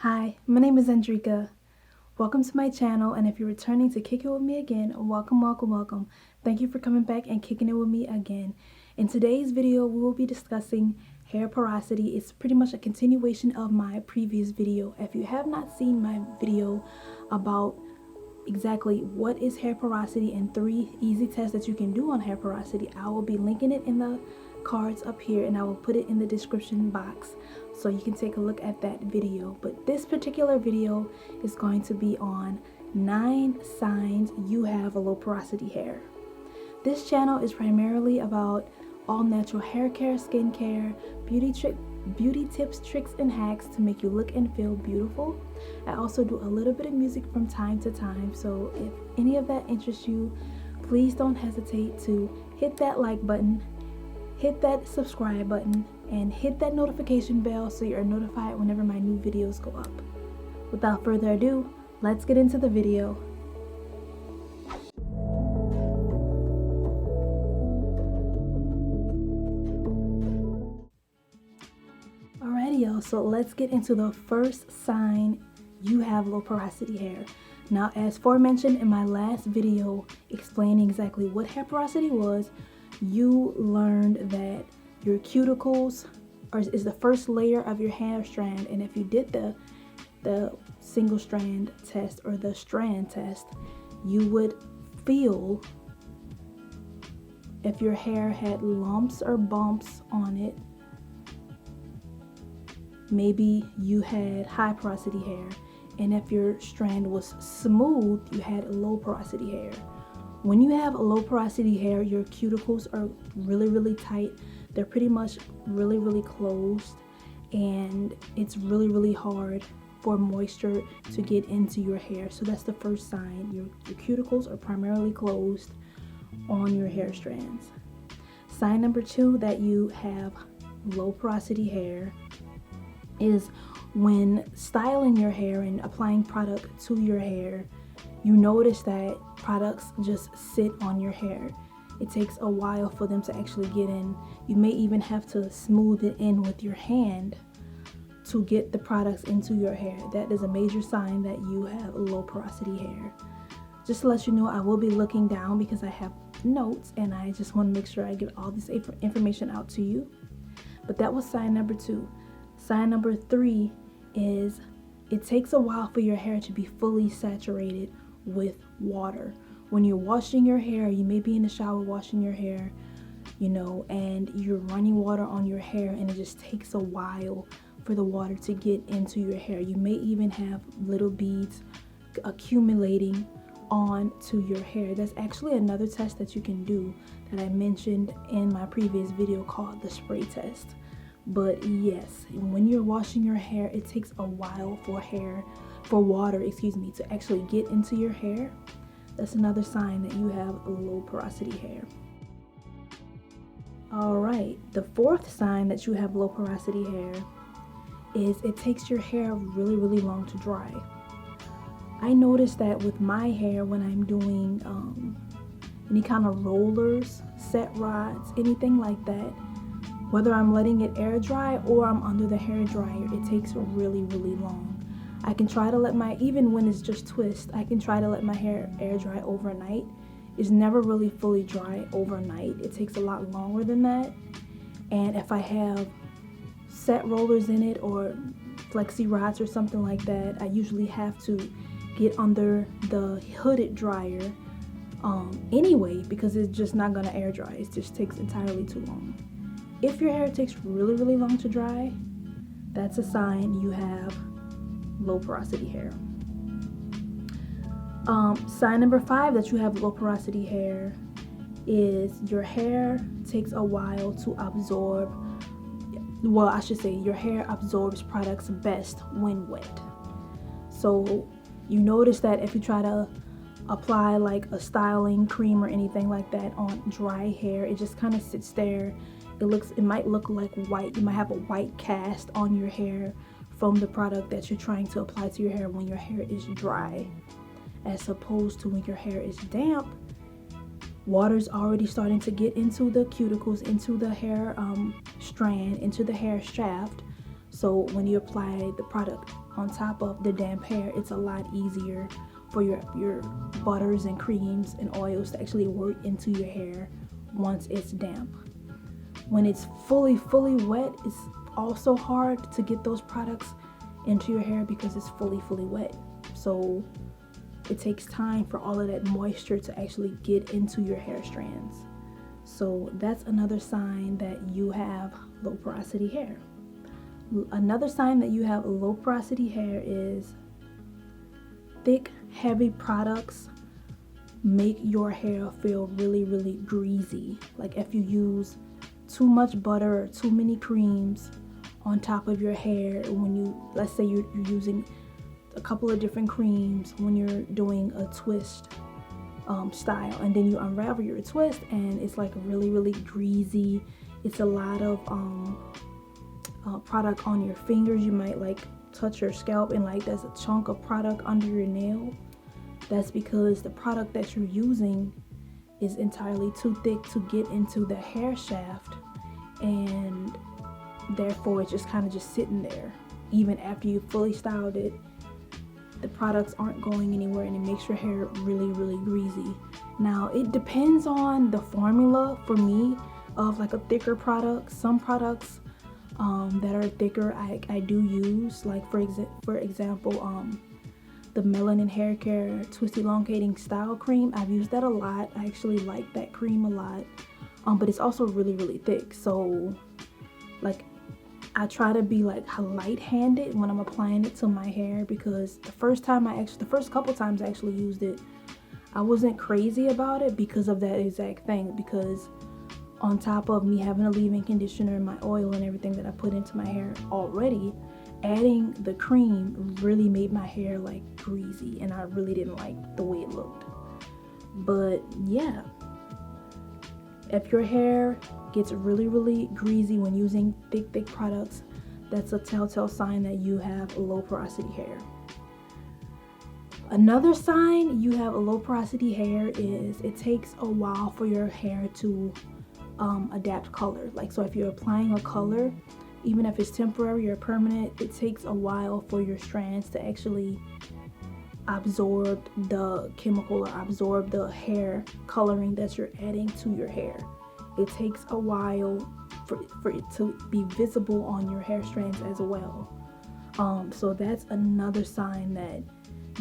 Hi, my name is Andreca. Welcome to my channel, and if you're returning to kick it with me again, welcome, welcome, welcome. Thank you for coming back and kicking it with me again. In today's video, we will be discussing hair porosity. It's pretty much a continuation of my previous video. If you have not seen my video about exactly what is hair porosity and 3 easy tests that you can do on hair porosity, I will be linking it in the cards up here, and I will put it in the description box so you can take a look at that video. But this particular video is going to be on 9 signs you have a low porosity hair. This channel is primarily about all natural hair care, skincare, beauty tips, tricks, and hacks to make you look and feel beautiful. I also do a little bit of music from time to time, so if any of that interests you, please don't hesitate to hit that like button, hit that subscribe button, and hit that notification bell so you're notified whenever my new videos go up. Without further ado, let's get into the video. Alrighty y'all, so let's get into the first sign you have low porosity hair. Now, as aforementioned in my last video explaining exactly what hair porosity was, you learned that your cuticles is the first layer of your hair strand, and if you did the single strand test or the strand test, you would feel if your hair had lumps or bumps on it. Maybe you had high porosity hair, and if your strand was smooth, you had low porosity hair. When you have a low porosity hair, your cuticles are really tight. They're pretty much really closed, and it's really hard for moisture to get into your hair. So that's the first sign. Your cuticles are primarily closed on your hair strands. Sign number 2 that you have low porosity hair is when styling your hair and applying product to your hair, you notice that products just sit on your hair. It takes a while for them to actually get in. You may even have to smooth it in with your hand to get the products into your hair. That is a major sign that you have low porosity hair. Just to let you know, I will be looking down because I have notes, and I just want to make sure I get all this information out to you. But that was sign number 2. Sign number 3 is it takes a while for your hair to be fully saturated with water. When you're washing your hair, you may be in the shower washing your hair, and you're running water on your hair, and it just takes a while for the water to get into your hair. You may even have little beads accumulating onto your hair. That's actually another test that you can do that I mentioned in my previous video called the spray test. But yes, when you're washing your hair, it takes a while for water to actually get into your hair. That's another sign that you have low porosity hair. Alright, the 4th sign that you have low porosity hair is it takes your hair really long to dry. I noticed that with my hair when I'm doing any kind of rollers, set rods, anything like that, whether I'm letting it air dry or I'm under the hair dryer, it takes really long. I can try to let even when it's just twist, I can try to let my hair air dry overnight. It's never really fully dry overnight. It takes a lot longer than that. And if I have set rollers in it or flexi rods or something like that, I usually have to get under the hooded dryer anyway, because it's just not gonna air dry. It just takes entirely too long. If your hair takes really long to dry, that's a sign you have low porosity hair. Sign number 5 that you have low porosity hair is your hair takes a while to absorb. Well, I should say your hair absorbs products best when wet. So you notice that if you try to apply like a styling cream or anything like that on dry hair, it just kind of sits there. It might look like white. You might have a white cast on your hair from the product that you're trying to apply to your hair when your hair is dry, as opposed to when your hair is damp. Water's already starting to get into the cuticles, into the hair strand, into the hair shaft. So when you apply the product on top of the damp hair, it's a lot easier for your butters and creams and oils to actually work into your hair once it's damp. When it's fully wet, it's also hard to get those products into your hair because it's fully wet. So it takes time for all of that moisture to actually get into your hair strands. So that's another sign that you have low porosity hair. Another sign that you have low porosity hair is thick, heavy products make your hair feel really greasy. Like if you use too much butter or too many creams on top of your hair, when you, let's say you're using a couple of different creams when you're doing a twist style, and then you unravel your twist and it's like really greasy. It's a lot of product on your fingers. You might like touch your scalp and like there's a chunk of product under your nail. That's because the product that you're using is entirely too thick to get into the hair shaft, and therefore it's just kind of just sitting there. Even after you fully styled it, the products aren't going anywhere, and it makes your hair really greasy. Now it depends on the formula for me of like a thicker product. Some products that are thicker I do use, like for example the Melanin Hair Care Twist Elongating Style Cream. I've used that a lot. I actually like that cream a lot, but it's also really thick. So like I try to be like light-handed when I'm applying it to my hair, because the first couple times I actually used it, I wasn't crazy about it because of that exact thing. Because on top of me having a leave-in conditioner and my oil and everything that I put into my hair already, adding the cream really made my hair like greasy, and I really didn't like the way it looked. But yeah, if your hair gets really greasy when using thick products, that's a telltale sign that you have low porosity hair. Another sign you have a low porosity hair is it takes a while for your hair to adapt color. Like, so if you're applying a color, even if it's temporary or permanent, it takes a while for your strands to actually absorb the chemical or absorb the hair coloring that you're adding to your hair. It takes a while for it to be visible on your hair strands as well. So that's another sign that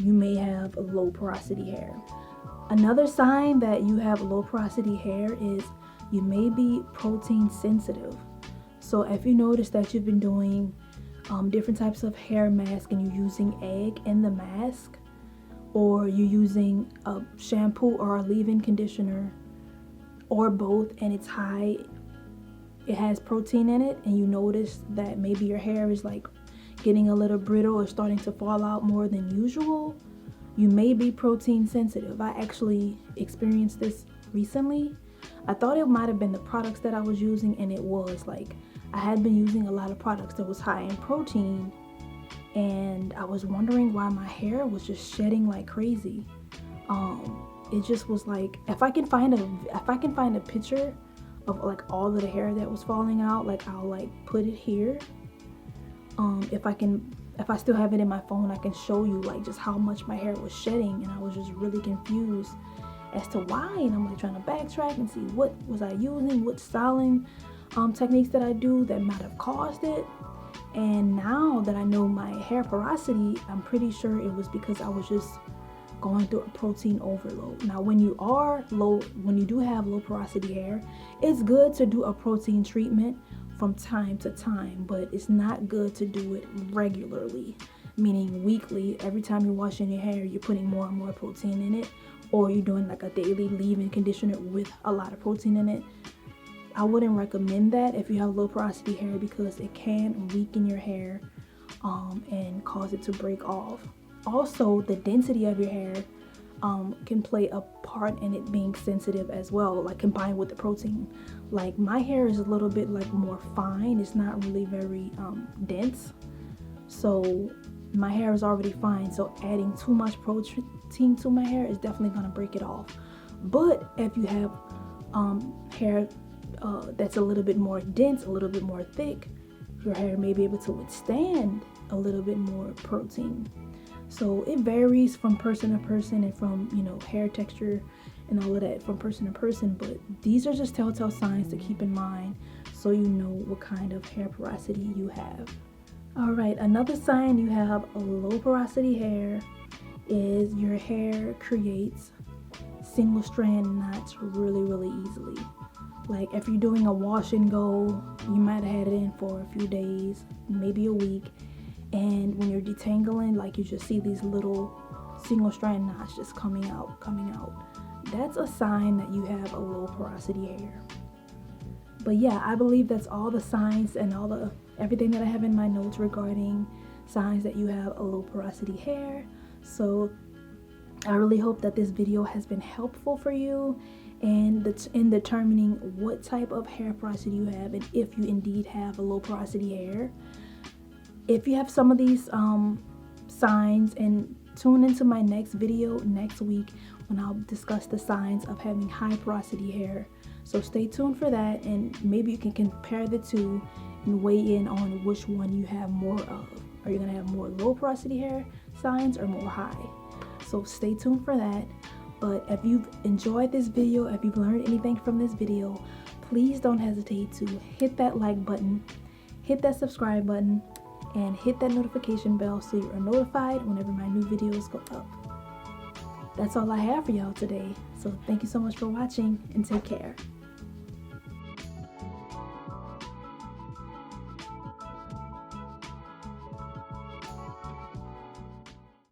you may have low porosity hair. Another sign that you have low porosity hair is you may be protein sensitive. So if you notice that you've been doing different types of hair mask and you're using egg in the mask, or you're using a shampoo or a leave-in conditioner, or both, and it's high, it has protein in it, and you notice that maybe your hair is like getting a little brittle or starting to fall out more than usual, you may be protein sensitive. I actually experienced this recently. I thought it might have been the products that I was using, and it was. Like, I had been using a lot of products that was high in protein, and I was wondering why my hair was just shedding like crazy. It just was like, if I can find a picture of like all of the hair that was falling out, like I'll like put it here. If I still have it in my phone, I can show you like just how much my hair was shedding, and I was just really confused as to why. And I'm like trying to backtrack and see what was I using, what styling techniques that I do that might have caused it. And now that I know my hair porosity, I'm pretty sure it was because I was just going through a protein overload. Now when you do have low porosity hair, it's good to do a protein treatment from time to time, but it's not good to do it regularly, meaning weekly. Every time you're washing your hair, you're putting more and more protein in it, or you're doing like a daily leave-in conditioner with a lot of protein in it. I wouldn't recommend that if you have low porosity hair, because it can weaken your hair and cause it to break off. Also, the density of your hair can play a part in it being sensitive as well, like combined with the protein. Like my hair is a little bit like more fine, it's not really very dense, so my hair is already fine, so adding too much protein to my hair is definitely going to break it off. But if you have hair that's a little bit more dense, a little bit more thick, your hair may be able to withstand a little bit more protein. So it varies from person to person and from, you know, hair texture and all of that from person to person, but these are just telltale signs to keep in mind so you know what kind of hair porosity you have. All right, another sign you have a low porosity hair is your hair creates single strand knots really easily. Like if you're doing a wash and go, you might have had it in for a few days, maybe a week, and when you're detangling, like you just see these little single strand knots just coming out. That's a sign that you have a low porosity hair. But yeah, I believe that's all the signs and everything that I have in my notes regarding signs that you have a low porosity hair. So I really hope that this video has been helpful for you and in determining what type of hair porosity you have and if you indeed have a low porosity hair. If you have some of these signs, and tune into my next video next week when I'll discuss the signs of having high porosity hair. So stay tuned for that, and maybe you can compare the two and weigh in on which one you have more of. Are you going to have more low porosity hair signs or more high? So stay tuned for that. But if you've enjoyed this video, if you've learned anything from this video, please don't hesitate to hit that like button, hit that subscribe button, and hit that notification bell so you are notified whenever my new videos go up. That's all I have for y'all today. So thank you so much for watching, and take care.